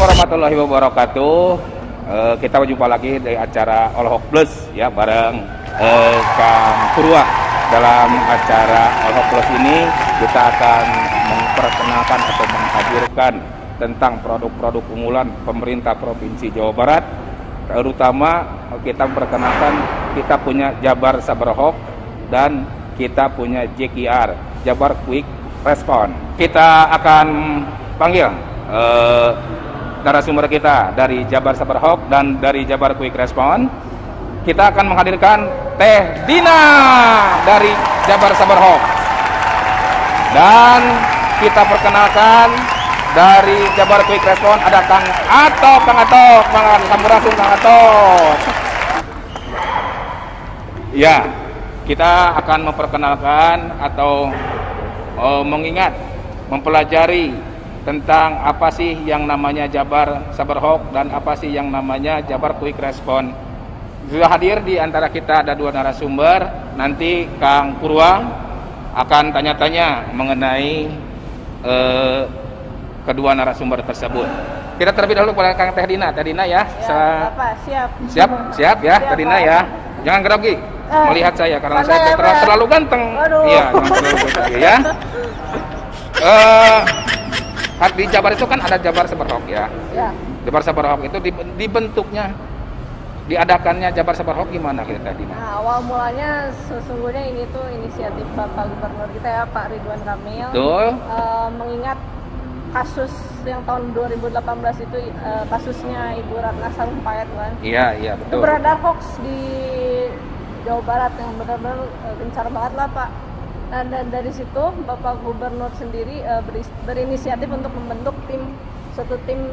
warahmatullahi wabarakatuh. Kita berjumpa lagi di acara All Hoax Plus ya bareng Kang Purwa. Dalam acara All Hoax Plus ini kita akan memperkenalkan atau menghadirkan tentang produk-produk unggulan pemerintah Provinsi Jawa Barat. Terutama kita memperkenalkan kita punya Jabar Sabar Hoax dan kita punya JQR, Jabar Quick Response. Kita akan panggil narasumber kita dari Jabar Sabar Hoax dan dari Jabar Quick Response. Kita akan menghadirkan Teh Dina dari Jabar Sabar Hoax. Dan kita perkenalkan dari Jabar Quick Response ada Kang Atok, Kang Sampurasun, Kang Atok. Ya, kita akan memperkenalkan atau mengingat, mempelajari tentang apa sih yang namanya Jabar Sabar Hoax dan apa sih yang namanya Jabar Quick Response. Sudah hadir di antara kita ada dua narasumber. Nanti Kang Purwa akan tanya-tanya mengenai kedua narasumber tersebut. Kita terlebih dahulu kepada Kang Teh Dina. Teh Dina ya. Siap ya, Teh Dina ya. Jangan grogi melihat saya karena saya terlalu ganteng. Iya, jangan terlalu grogi ya. Di Jabar itu kan ada Jabar Sabar Hoax ya. Jabar Sabar Hoax itu dibentuknya, diadakannya Jabar Sabar Hoax gimana kita tadi? Nah, awal mulanya sesungguhnya ini tuh inisiatif Bapak Gubernur kita ya, Pak Ridwan Kamil. Betul. Mengingat kasus yang tahun 2018 itu kasusnya Ibu Ratna Sarumpayat kan. Iya, betul. Itu beredar hoax di Jawa Barat yang benar-benar gencar banget lah, Pak. Nah, dan dari situ Bapak Gubernur sendiri berinisiatif untuk membentuk satu tim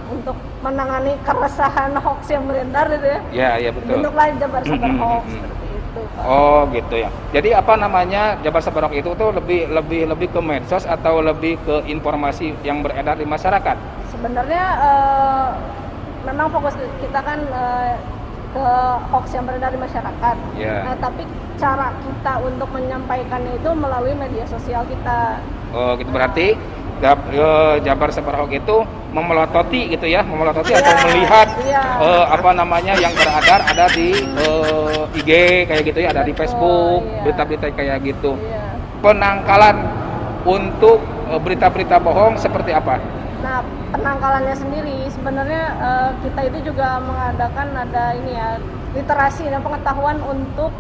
untuk menangani keresahan hoax yang beredar gitu ya. Iya, betul. Bentuklah Jabar Sabar Hoax seperti itu, Pak. Oh, gitu ya. Jadi apa namanya Jabar Sabar Hoax itu tuh lebih ke medsos atau lebih ke informasi yang beredar di masyarakat? Sebenarnya memang fokus kita kan ke hoax yang beredar di masyarakat. Nah, tapi cara kita untuk menyampaikannya itu melalui media sosial kita. Oh, gitu. Berarti Jabar Sabar Hoax itu memelototi gitu ya, atau melihat apa namanya yang beredar ada di IG kayak gitu ya, ada di Facebook, berita-berita kayak gitu. Penangkalan untuk berita-berita bohong seperti apa? Nah, penangkalannya sendiri sebenarnya kita itu juga mengadakan ada ini ya, literasi dan pengetahuan untuk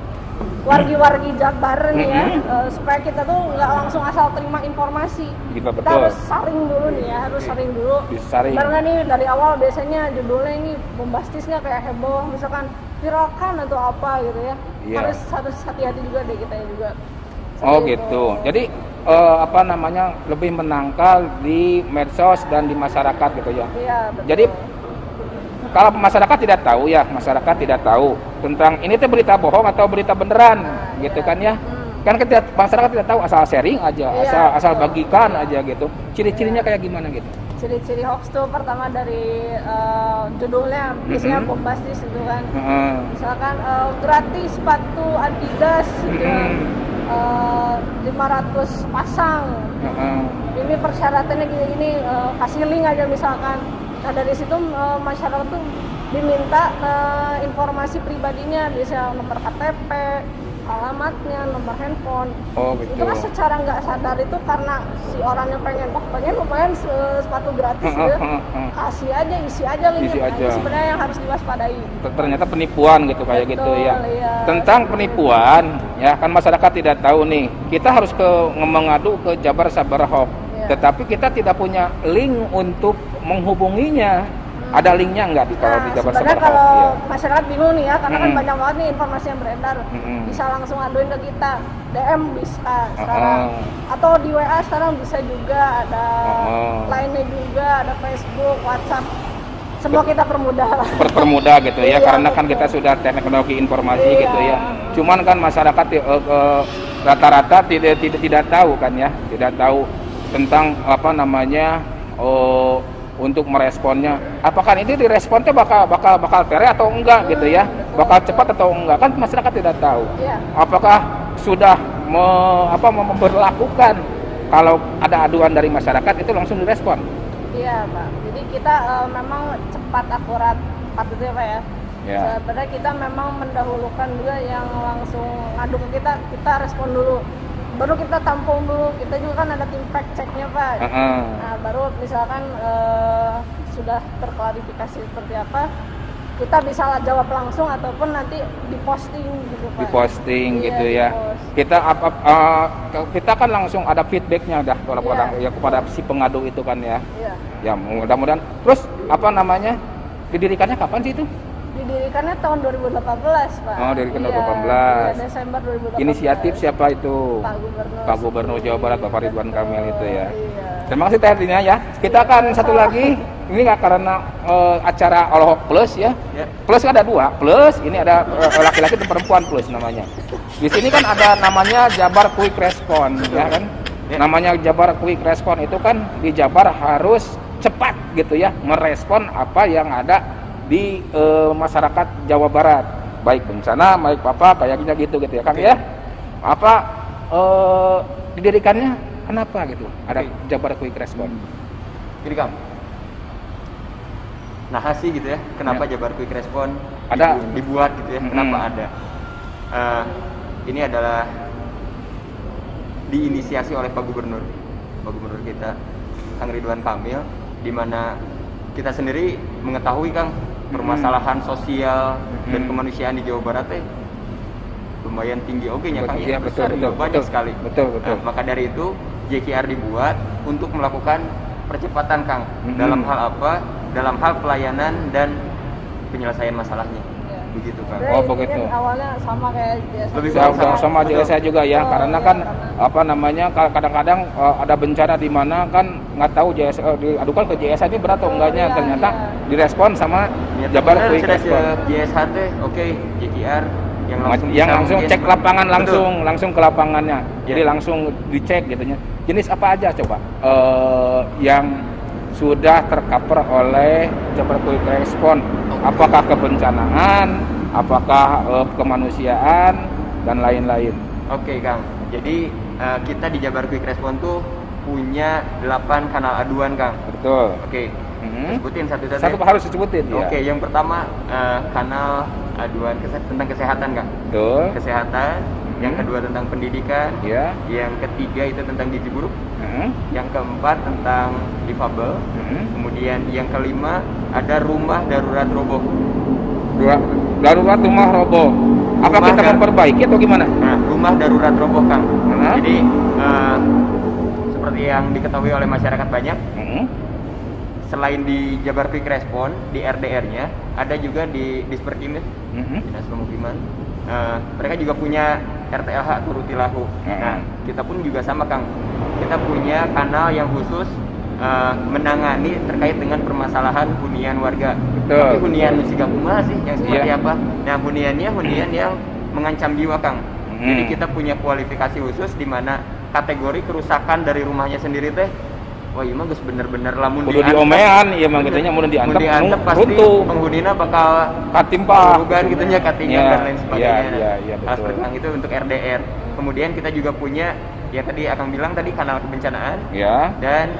wargi-wargi Jabar nih ya, supaya kita tuh nggak langsung asal terima informasi. Kita harus saring dulu nih ya, saring dulu. Karena nih dari awal biasanya judulnya ini bombastis nggak, kayak heboh, misalkan viralkan atau apa gitu ya. Harus hati-hati juga deh kita juga. Oh gitu. Jadi apa namanya lebih menangkal di medsos dan di masyarakat gitu ya. Iya, betul. Jadi kalau masyarakat tidak tahu tentang ini tuh berita bohong atau berita beneran gitu kan ya. Kan masyarakat tidak tahu, asal sharing aja, asal bagikan aja gitu. Ciri-cirinya kayak gimana gitu? Ciri-ciri hoax tuh pertama dari judulnya biasanya bombastis gitu kan. Misalkan gratis sepatu Adidas gitu. 500 pasang. Ini persyaratannya gini, kasih link aja misalkan. Nah, dari situ masyarakat tuh diminta informasi pribadinya, bisa nomor KTP, alamatnya, nomor handphone. Oh, gitu. Itu kan secara nggak sadar itu karena si orangnya pengen lumayan sepatu gratis gitu. Kasih aja, isi aja linknya. Ini sebenarnya yang harus diwaspadai. Ternyata penipuan gitu kayak gitu ya. Tentang penipuan ya kan masyarakat tidak tahu nih. Kita harus mengadu ke Jabar Sabar Hoax. Tetapi kita tidak punya link untuk menghubunginya. Ada linknya nggak kalau di Jabar Sabar Hoax? Kalau masyarakat bingung nih ya, karena kan banyak banget nih informasi yang beredar. Bisa langsung aduin ke kita, DM bisa sekarang, atau di WA sekarang bisa juga, ada Line-nya juga, ada Facebook, WhatsApp. Semua kita permudah gitu ya, karena kan kita sudah teknologi informasi gitu ya. Cuman kan masyarakat rata-rata tidak tahu kan ya, tidak tahu tentang apa namanya untuk meresponnya. Apakah ini diresponnya bakal fair atau enggak gitu ya? Bakal cepat atau enggak? Kan masyarakat tidak tahu. Apakah sudah memberlakukan kalau ada aduan dari masyarakat itu langsung direspon? Iya Pak, jadi kita memang cepat, akurat, tepat gitu ya Pak ya. Ya. Sebenarnya kita memang mendahulukan juga yang langsung ngadu ke kita respon dulu. Baru kita tampung dulu, kita juga kan ada tim fact checknya Pak. Nah baru misalkan sudah terklarifikasi seperti apa, kita bisa jawab langsung ataupun nanti diposting gitu Pak. Diposting Iya, gitu ya. dipost. Kita kan langsung ada feedbacknya dah ya kepada si pengadu itu kan ya. Iya. Ya mudah-mudahan. Terus apa namanya? Didirikannya kapan sih itu? Didirikannya tahun 2018 Pak. Oh, dari Iya, 2018. Desember 2018. Inisiatif siapa itu? Pak Gubernur Jawa Barat Bapak Ridwan Kamil itu ya. Iya. Terima kasih Teh Dina ya. Kita akan satu lagi. Ini nggak karena acara Olahok Plus ya. Plus ada 2. Plus ini ada laki-laki dan perempuan plus namanya. Di sini kan ada namanya Jabar Quick Response ya kan. Namanya Jabar Quick Response itu kan di Jabar harus cepat gitu ya merespon apa yang ada di masyarakat Jawa Barat, baik bencana, baik apa kayaknya gitu ya Kang ya. Apa didirikannya kenapa gitu? Ada Jabar Quick Response. Jadi Kang, nahasi gitu ya, kenapa Jabar Quick Response ada dibuat gitu ya, kenapa ada? Ini adalah diinisiasi oleh Pak Gubernur kita, Kang Ridwan Kamil, di mana kita sendiri mengetahui Kang permasalahan sosial dan kemanusiaan di Jawa Barat lumayan tinggi nya Kang ya, besar juga banyak sekali. Betul. Maka dari itu JKR dibuat untuk melakukan percepatan Kang dalam hal apa? Dalam hal pelayanan dan penyelesaian masalahnya. Begitu Kang. Oh begitu. Kan awalnya sama kayak JSA. Lebih sama JSA juga ya, karena kan apa namanya kadang-kadang ada bencana di mana kan nggak tahu JSA diadukan ke JSA ini berat atau enggaknya, ternyata direspon sama Jabar Quick Response. JSA oke, JKR yang langsung cek lapangan langsung ke lapangannya. Jadi langsung dicek gitunya. Jenis apa aja coba yang sudah tercover oleh Jabar Quick Response? Apakah kebencanaan, apakah kemanusiaan dan lain-lain? Oke Kang. Jadi kita di Jabar Quick Response tuh punya 8 kanal aduan Kang. Betul. Oke. Sebutin satu-satu. Satu harus disebutin ya. Oke, yang pertama kanal aduan tentang kesehatan Kang. Betul. Kesehatan. Yang kedua tentang pendidikan. Ya. Yang ketiga itu tentang gizi buruk. Yang keempat tentang difabel. Kemudian yang kelima ada rumah darurat roboh. Darurat rumah roboh. Apa kita memperbaiki atau gimana? Nah, rumah darurat roboh Kang. Jadi seperti yang diketahui oleh masyarakat banyak, selain di Jabar Quick Response di RDR-nya, ada juga di Disperkim Dinas Pemukiman. Mereka juga punya RTLH Turutilahu. Nah, kita pun juga sama Kang. Kita punya kanal yang khusus menangani terkait dengan permasalahan hunian warga. Betul. Tapi hunian Sigakumaha sih yang seperti apa? Nah, hunian yang mengancam jiwa Kang. Jadi kita punya kualifikasi khusus di mana kategori kerusakan dari rumahnya sendiri teh, wah iya mah geus bener-bener lamun diomean, iya mah gitunya mun diantep pasti penghunina bakal katimpa rugan gitunya, katingan dan lain sebagainya. Iya, Hal seperti itu untuk RDR. Kemudian kita juga punya ya tadi Akang bilang tadi kanal kebencanaan. Ya. Dan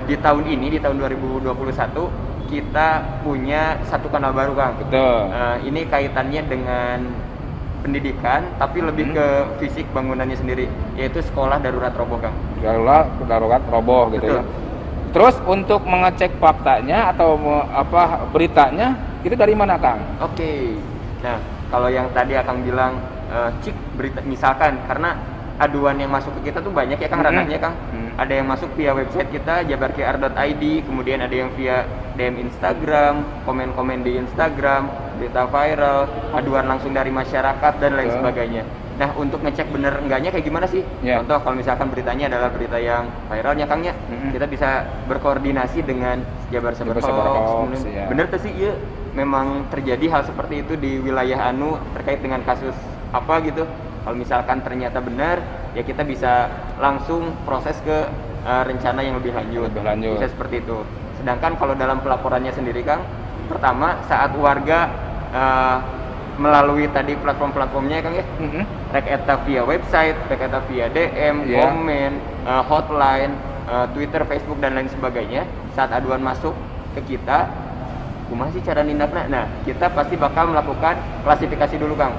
di tahun ini, di tahun 2021 kita punya satu kanal baru Kang. Betul. Ini kaitannya dengan pendidikan, tapi lebih ke fisik bangunannya sendiri, yaitu sekolah darurat roboh Kang. Darurat roboh gitu. Betul. Ya. Terus untuk mengecek faktanya atau beritanya itu dari mana Kang? Oke. Nah, kalau yang tadi Akang bilang cik berita, misalkan karena aduan yang masuk ke kita tuh banyak ya Kang, ranahnya Kang. Ada yang masuk via website kita jabarkr.id, kemudian ada yang via DM Instagram, komen-komen di Instagram, berita viral, aduan langsung dari masyarakat dan lain sebagainya. Nah, untuk ngecek bener enggaknya kayak gimana sih? Contoh kalau misalkan beritanya adalah berita yang viralnya Kangnya, kita bisa berkoordinasi dengan Jabar Cyber Hoax. Bener tuh sih, iya memang terjadi hal seperti itu di wilayah anu terkait dengan kasus apa gitu. Kalau misalkan ternyata benar, ya kita bisa langsung proses ke rencana yang lebih lanjut. Bisa seperti itu. Sedangkan kalau dalam pelaporannya sendiri Kang, pertama saat warga melalui tadi platform-platformnya Kang ya, rek eta via website, rek eta via DM, komen, hotline, Twitter, Facebook dan lain sebagainya, saat aduan masuk ke kita, kumaha sih cara nindakna? Nah, kita pasti bakal melakukan klasifikasi dulu, Kang.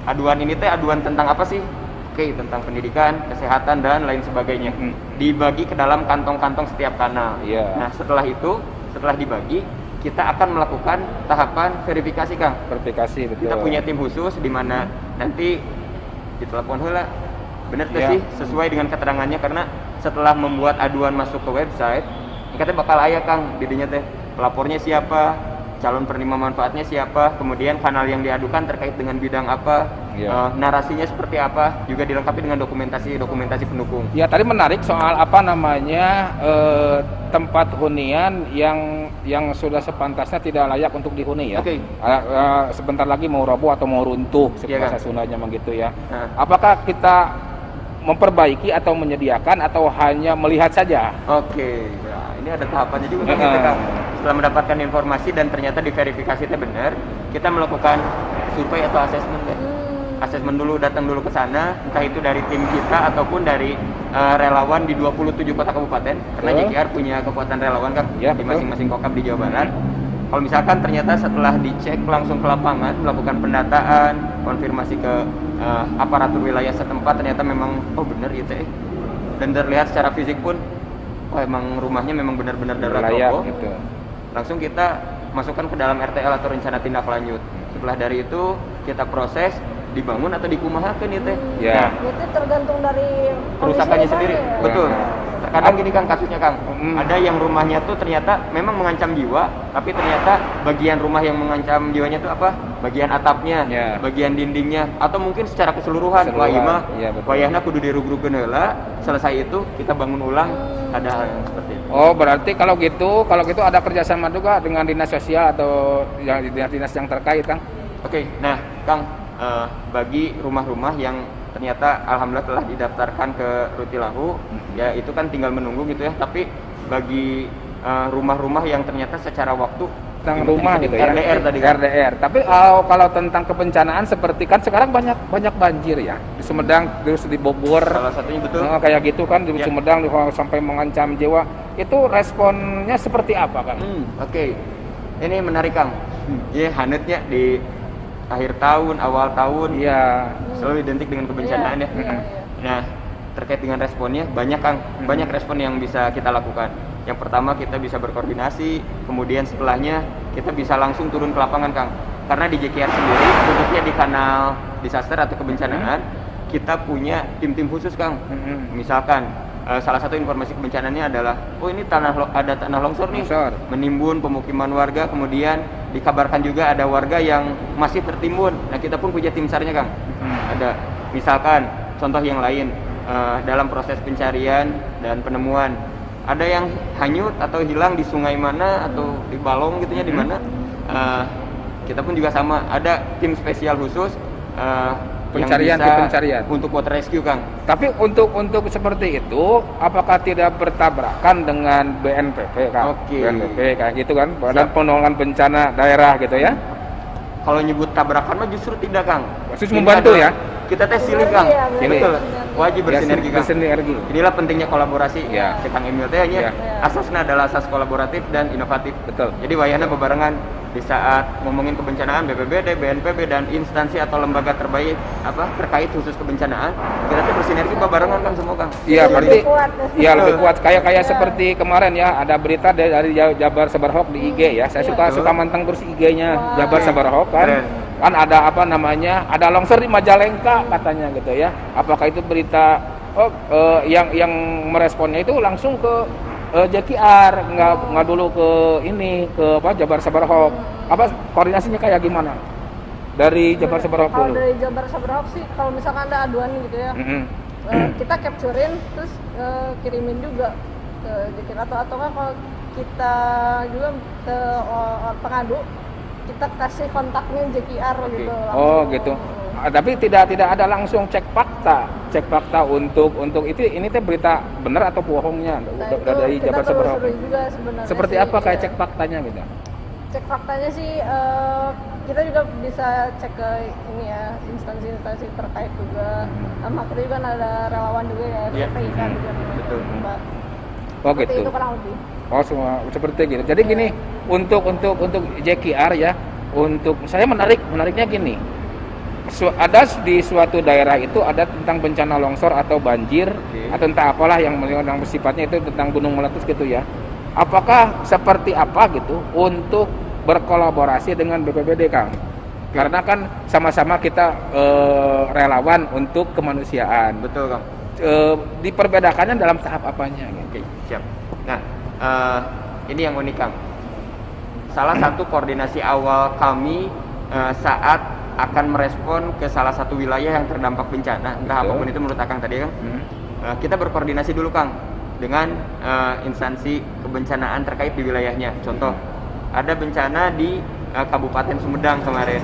Aduan ini teh aduan tentang apa sih? Oke, tentang pendidikan, kesehatan dan lain sebagainya. Dibagi ke dalam kantong-kantong setiap kanal. Iya. Nah, setelah itu, setelah dibagi, kita akan melakukan tahapan verifikasi, Kang. Verifikasi, betul. Kita punya tim khusus di mana nanti ditelepon heula. Bener tuh Ya. sih, sesuai dengan keterangannya, karena setelah membuat aduan masuk ke website, katanya bakal aya, Kang, didinya teh pelapornya siapa, calon penerima manfaatnya siapa, kemudian kanal yang diadukan terkait dengan bidang apa, Ya. narasinya seperti apa, juga dilengkapi dengan dokumentasi pendukung. Ya, tadi menarik soal apa namanya tempat hunian yang sudah sepantasnya tidak layak untuk dihuni ya. Oke. Sebentar lagi mau roboh atau mau runtuh, Iya, bahasa Kang. Sundanya begitu ya. Nah. Apakah kita memperbaiki atau menyediakan atau hanya melihat saja? Oke, nah, ini ada tahapannya juga, Kang, gitu, Kang. Setelah mendapatkan informasi dan ternyata diverifikasi itu benar, kita melakukan survei atau asesmen, Kang. Asesmen dulu, datang dulu ke sana, entah itu dari tim kita ataupun dari relawan di 27 kota kabupaten, karena Betul. JKR punya kekuatan relawan, Kang, Ya, di betul. masing-masing kokap di Jawa Barat. Kalau misalkan ternyata setelah dicek langsung ke lapangan, melakukan pendataan, konfirmasi ke aparatur wilayah setempat, ternyata memang benar gitu ya. Dan terlihat secara fisik pun, emang rumahnya memang benar-benar darurat Layak roboh. gitu. Langsung kita masukkan ke dalam RTL atau rencana tindak lanjut. Setelah dari itu kita proses, dibangun atau dikumahakeun ya teh. Ya. Nah, Itu tergantung dari kerusakannya kondisi sendiri. rumahnya ya. Betul. Terkadang gini, Kang, kasusnya, Kang. Mm. Ada yang rumahnya tuh ternyata memang mengancam jiwa, tapi ternyata bagian rumah yang mengancam jiwanya tuh apa? Bagian atapnya, Ya. bagian dindingnya, atau mungkin secara keseluruhan. Wah, Keseluruhan. ieu mah Iya, betul. wayahna kudu dirug-rugeun heula. Selesai itu kita bangun ulang, ada hal yang seperti itu. Oh, berarti kalau gitu ada kerjasama juga dengan dinas sosial atau yang dinas yang terkait, Kang? Oke, nah, Kang, bagi rumah-rumah yang ternyata alhamdulillah telah didaftarkan ke Rutilahu, ya itu kan tinggal menunggu gitu ya. Tapi bagi rumah-rumah yang ternyata secara waktu Tentang rumah gitu ya. RDR tadi, kan? RDR. Tapi kalau tentang kebencanaan seperti kan sekarang banyak banjir ya. Di Sumedang terus di Bogor. Salah satunya betul. Kayak gitu kan di Ya. Sumedang sampai mengancam jiwa. Itu responnya seperti apa, Kang? Oke. Ini menarik, Kang. Ya, hanetnya di akhir tahun, awal tahun, Iya. selalu identik dengan kebencanaan ya. Iya, iya. Nah, terkait dengan responnya banyak, Kang, banyak respon yang bisa kita lakukan. Yang pertama, kita bisa berkoordinasi, kemudian setelahnya kita bisa langsung turun ke lapangan, Kang. Karena di JKR sendiri, khususnya di kanal disaster atau kebencanaan, kita punya tim-tim khusus, Kang. Misalkan salah satu informasi kebencanaannya adalah, ini ada tanah longsor nih, Longsor. menimbun pemukiman warga, kemudian dikabarkan juga ada warga yang masih tertimbun. Nah, kita pun punya tim SAR-nya, Kang. Ada, misalkan contoh yang lain, dalam proses pencarian dan penemuan, ada yang hanyut atau hilang di sungai mana atau di balong gitunya di mana, kita pun juga sama, ada tim spesial khusus Pencarian, yang tim bisa pencarian. untuk water rescue, Kang. Tapi untuk seperti itu, apakah tidak bertabrakan dengan BNPB, Kang? Oke. BNPB kayak gitu kan, Badan Siap. Penanggulangan Bencana Daerah gitu ya. Kalau nyebut tabrakan mah justru tidak, Kang. Khusus Ini membantu adalah- ya? Kita tes silih, Sinergi Kang. ya, Silih. Betul. Wajib bersinergi, Kang. Bersinergi. Inilah pentingnya kolaborasi. Ya. Si Kang Emil teh nya Ya. asasnya adalah asas kolaboratif dan inovatif. Betul. Jadi wayahna bebarengan di saat ngomongin kebencanaan, BPBD, BNPB dan instansi atau lembaga terkait khusus kebencanaan, kita tuh bersinergi bebarengan, Kang, semua, Kang. Iya, Lebih berarti kuat. iya lebih kuat. Kayak Iya. seperti kemarin ya, ada berita dari Jabar Sabarhok di IG ya. Saya Iya. suka manteng terus IG-nya Wah. Jabar Sabarhok kan. Keren. Kan ada ada longsor di Majalengka katanya gitu ya. Apakah itu berita yang meresponnya itu langsung ke JKR, nggak dulu ke Jabar Sabarhok. Koordinasinya kayak gimana? Dari Jabar Sabarhok Kalau dulu. dari Jabar Sabarhok sih, kalau misalkan ada aduan gitu ya, kita capturein terus kirimin juga ke JKR atau nggak kalau kita juga ke pengadu, kita kasih kontaknya JKR gitu. Oh langsung. gitu. Tapi tidak ada langsung cek fakta untuk ini teh berita benar atau bohongnya Nah, dari itu kita Jabar Sabarhok. telusuri juga sebenarnya. Seperti sih, apa kayak ya. cek faktanya gitu? Cek faktanya sih kita juga bisa cek ke ini ya, instansi-instansi terkait juga. Sama kita juga kan ada relawan juga ya, Iya. PPIK juga nih, Betul. Mbak. Oh Seperti gitu. itu kurang lebih. Oh semua seperti gitu. Jadi gini, untuk JKR ya, untuk saya menariknya gini. Ada di suatu daerah itu ada tentang bencana longsor atau banjir atau entah apalah yang sifatnya itu tentang gunung meletus gitu ya. Apakah seperti apa gitu untuk berkolaborasi dengan BPBD, Kang? Karena kan sama-sama kita relawan untuk kemanusiaan. Betul, Kang. Diperbedakannya dalam tahap apanya? Gitu. Oke, siap. Nah, ini yang unik, Kang. Salah satu koordinasi awal kami saat akan merespon ke salah satu wilayah yang terdampak bencana, entah apapun itu menurut Akang tadi, Kang. Kita berkoordinasi dulu, Kang, dengan instansi kebencanaan terkait di wilayahnya. Contoh, ada bencana di Kabupaten Sumedang kemarin.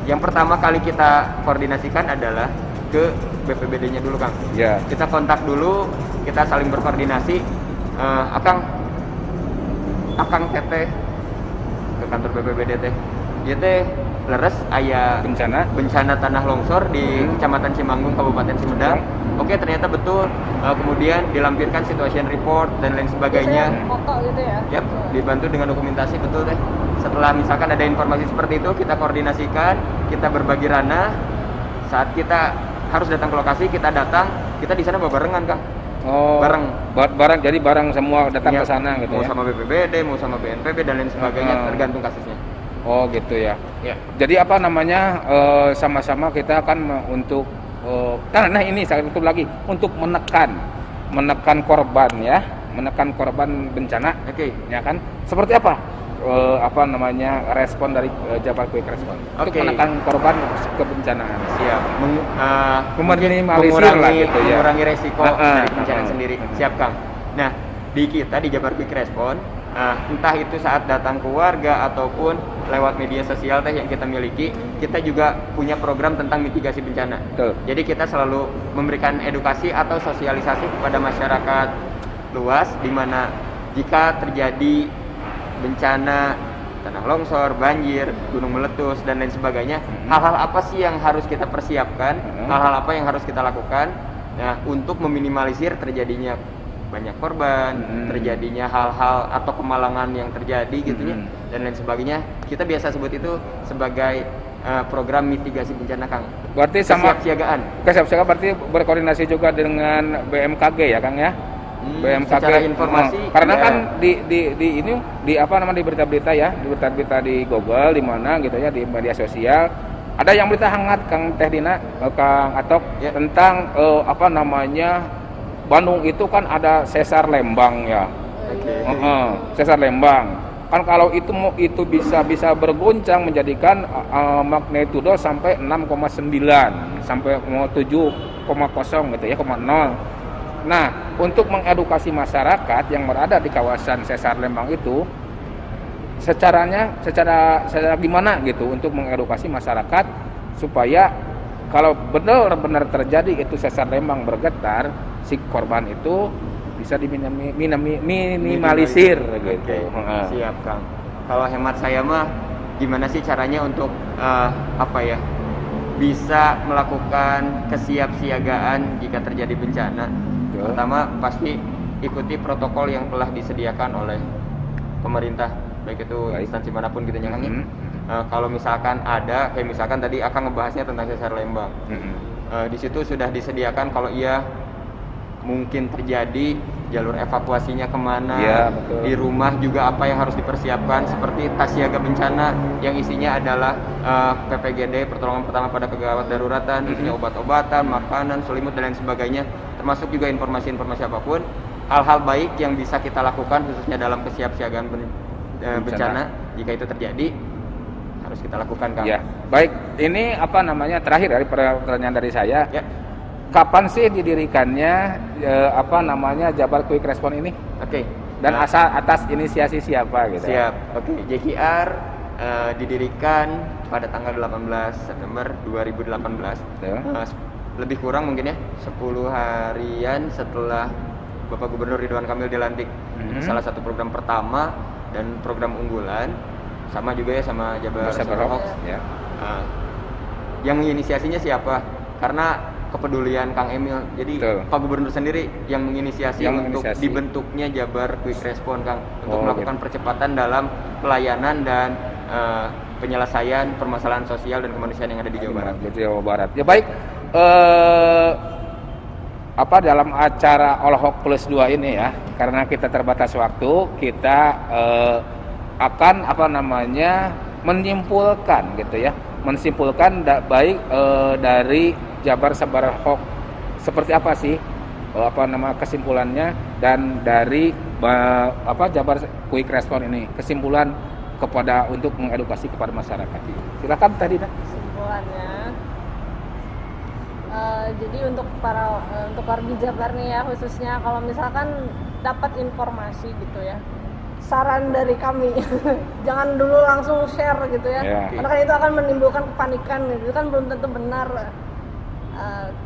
Yang pertama kali kita koordinasikan adalah ke BPBD-nya dulu, Kang. Ya. Kita kontak dulu, kita saling berkoordinasi. Akang teteh ke kantor BPBD teh. Ieu teh leres aya bencana tanah longsor di Kecamatan Cimanggung, Kabupaten Sumedang. Oke, ternyata betul. Kemudian dilampirkan situation report dan lain sebagainya. Biasanya foto gitu ya. Yap, dibantu dengan dokumentasi, betul teh. Setelah misalkan ada informasi seperti itu, kita koordinasikan, kita berbagi ranah. Saat kita harus datang ke lokasi, kita datang, kita di sana barengan, Kang. Oh, bareng, jadi bareng semua datang ke sana gitu mau ya. Sama BPBD, mau sama BNPB dan lain sebagainya, tergantung kasusnya. Oh gitu ya. Ya. Jadi apa namanya, sama-sama kita akan untuk nah ini satu lagi untuk menekan korban ya, menekan korban bencana. Oke. Ya kan? Seperti apa? Apa namanya respon dari Jabar Quick Response untuk menekan korban kebencanaan. Siap. Meminimalisir lah gitu ya. Mengurangi resiko dari bencana sendiri. Siap, Kang. Nah, di kita di Jabar Quick Response, entah itu saat datang ke warga ataupun lewat media sosial yang kita miliki, kita juga punya program tentang mitigasi bencana. Betul. Jadi kita selalu memberikan edukasi atau sosialisasi kepada masyarakat luas, di mana jika terjadi bencana tanah longsor, banjir, gunung meletus dan lain sebagainya, hal-hal apa sih yang harus kita persiapkan, hal-hal apa yang harus kita lakukan, nah untuk meminimalisir terjadinya banyak korban, terjadinya hal-hal atau kemalangan yang terjadi gitu ya, dan lain sebagainya. Kita biasa sebut itu sebagai program mitigasi bencana, Kang. Berarti sama kesiapsiagaan. Kesiapsiagaan berarti berkoordinasi juga dengan BMKG ya, Kang ya? BMKG secara informasi karena kan di apa namanya di berita-berita ya, di berita-berita di Google di mana gitu ya, di media sosial ada yang berita hangat Kang Teh Dina, Kang Atok tentang apa namanya Bandung itu kan ada sesar Lembang ya. Sesar Lembang. Kan kalau itu bisa berguncang menjadikan magnitudo sampai 6,9 sampai 7,0 gitu ya, 0. Nah, untuk mengedukasi masyarakat yang berada di kawasan sesar Lembang itu, secara gimana gitu untuk mengedukasi masyarakat supaya kalau benar-benar terjadi itu sesar Lembang bergetar, si korban itu bisa diminimalisir gitu. Siap, Kang. Kalau hemat saya mah, gimana sih caranya untuk bisa melakukan kesiapsiagaan jika terjadi bencana? Pertama, pasti ikuti protokol yang telah disediakan oleh pemerintah, baik itu instansi manapun gitu ya, Kang. Kalau misalkan ada, kayak misalkan tadi akan ngebahasnya tentang sesar Lembang. Di situ sudah disediakan kalau mungkin terjadi jalur evakuasinya kemana, di rumah juga apa yang harus dipersiapkan, seperti tas siaga bencana yang isinya adalah PPGD, pertolongan pertama pada kegawat daruratan, isinya obat-obatan, makanan, selimut dan lain sebagainya, termasuk juga informasi-informasi apapun, hal-hal baik yang bisa kita lakukan khususnya dalam kesiapsiagaan bencana jika itu terjadi harus kita lakukan, Kang. Ya, baik. Ini apa namanya terakhir dari pertanyaan dari saya. Ya. Kapan sih didirikannya Jabar Quick Response ini? Oke. Dan atas inisiasi siapa gitu? Siap. Oke. JKR didirikan pada tanggal 18 September 2018. Lebih kurang mungkin ya 10 harian setelah Bapak Gubernur Ridwan Kamil dilantik. Salah satu program pertama dan program unggulan, sama juga ya sama Jabar Hoax. Ya. Yang inisiasinya siapa? Karena kepedulian Kang Emil. Jadi Betul. Pak Gubernur sendiri yang menginisiasi untuk menginisiasi. dibentuknya Jabar Quick Response, Kang, untuk Oh, melakukan percepatan dalam pelayanan dan penyelesaian permasalahan sosial dan kemanusiaan yang ada di Jawa Barat. Di Jawa Barat. Ya baik, dalam acara Olahok Plus 2 ini ya, karena kita terbatas waktu, kita akan menyimpulkan gitu ya, baik dari Jabar Sabar Hoax seperti apa sih kesimpulannya, dan dari Jabar Quick Response ini kesimpulan untuk mengedukasi kepada masyarakat. Silakan tadi Dina. Kesimpulannya, jadi untuk warga Jabar nih ya, khususnya kalau misalkan dapat informasi gitu ya, saran dari kami jangan dulu langsung share gitu ya, karena kan itu akan menimbulkan kepanikan, itu kan belum tentu benar.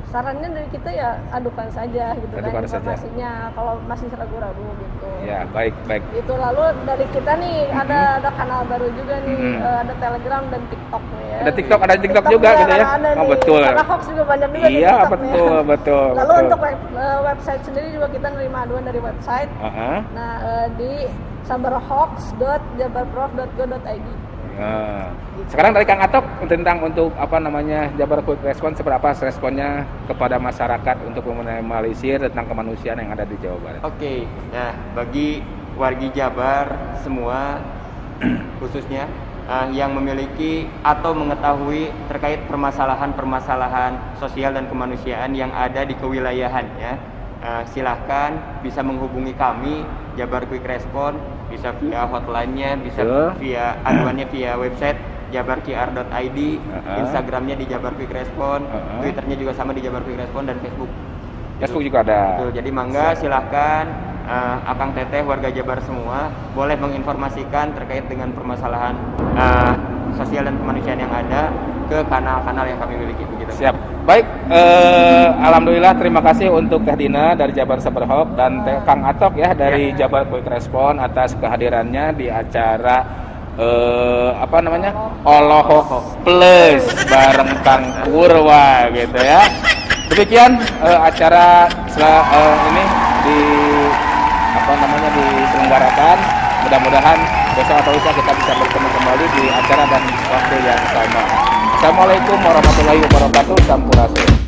Sarannya dari kita ya adukan saja gitu kan informasinya kalau masih ragu-ragu gitu. Ya, baik. Itu lalu dari kita nih ada kanal baru juga nih, ada Telegram dan TikTok nih ya. Ada TikTok juga gitu ya. Oh, betul. Karena hoax juga banyak juga di Iya, TikTok betul. Lalu untuk website sendiri juga kita nerima aduan dari website. Nah, di sabarhoax.jabarprof.go.id. Sekarang dari Kang Atok tentang Jabar Quick Response, seberapa responnya kepada masyarakat untuk meminimalisir tentang kemanusiaan yang ada di Jawa Barat. Oke, nah bagi wargi Jabar semua khususnya yang memiliki atau mengetahui terkait permasalahan sosial dan kemanusiaan yang ada di kewilayahannya, silahkan bisa menghubungi kami Jabar Quick Response, bisa via hotline-nya, bisa via aduannya via website jabarqr.id, Instagramnya di Jabar Quick Response, Twitternya juga sama di Jabar Quick Response, dan Facebook juga ada. Betul. Jadi mangga silahkan Akang Teteh warga Jabar semua boleh menginformasikan terkait dengan permasalahan sosial dan kemanusiaan yang ada ke kanal-kanal yang kami miliki begitu. Siap. Baik, alhamdulillah terima kasih untuk Teh Dina dari Jabar Sabar Hoax dan Kang Atok ya dari Jabar Quick Response atas kehadirannya di acara Olahok Plus bareng Kang Purwa gitu ya. Demikian acara ini diselenggarakan. Mudah-mudahan besok atau lusa kita bisa bertemu kembali di acara dan waktu yang sama. Assalamualaikum warahmatullahi wabarakatuh. Sampurasun.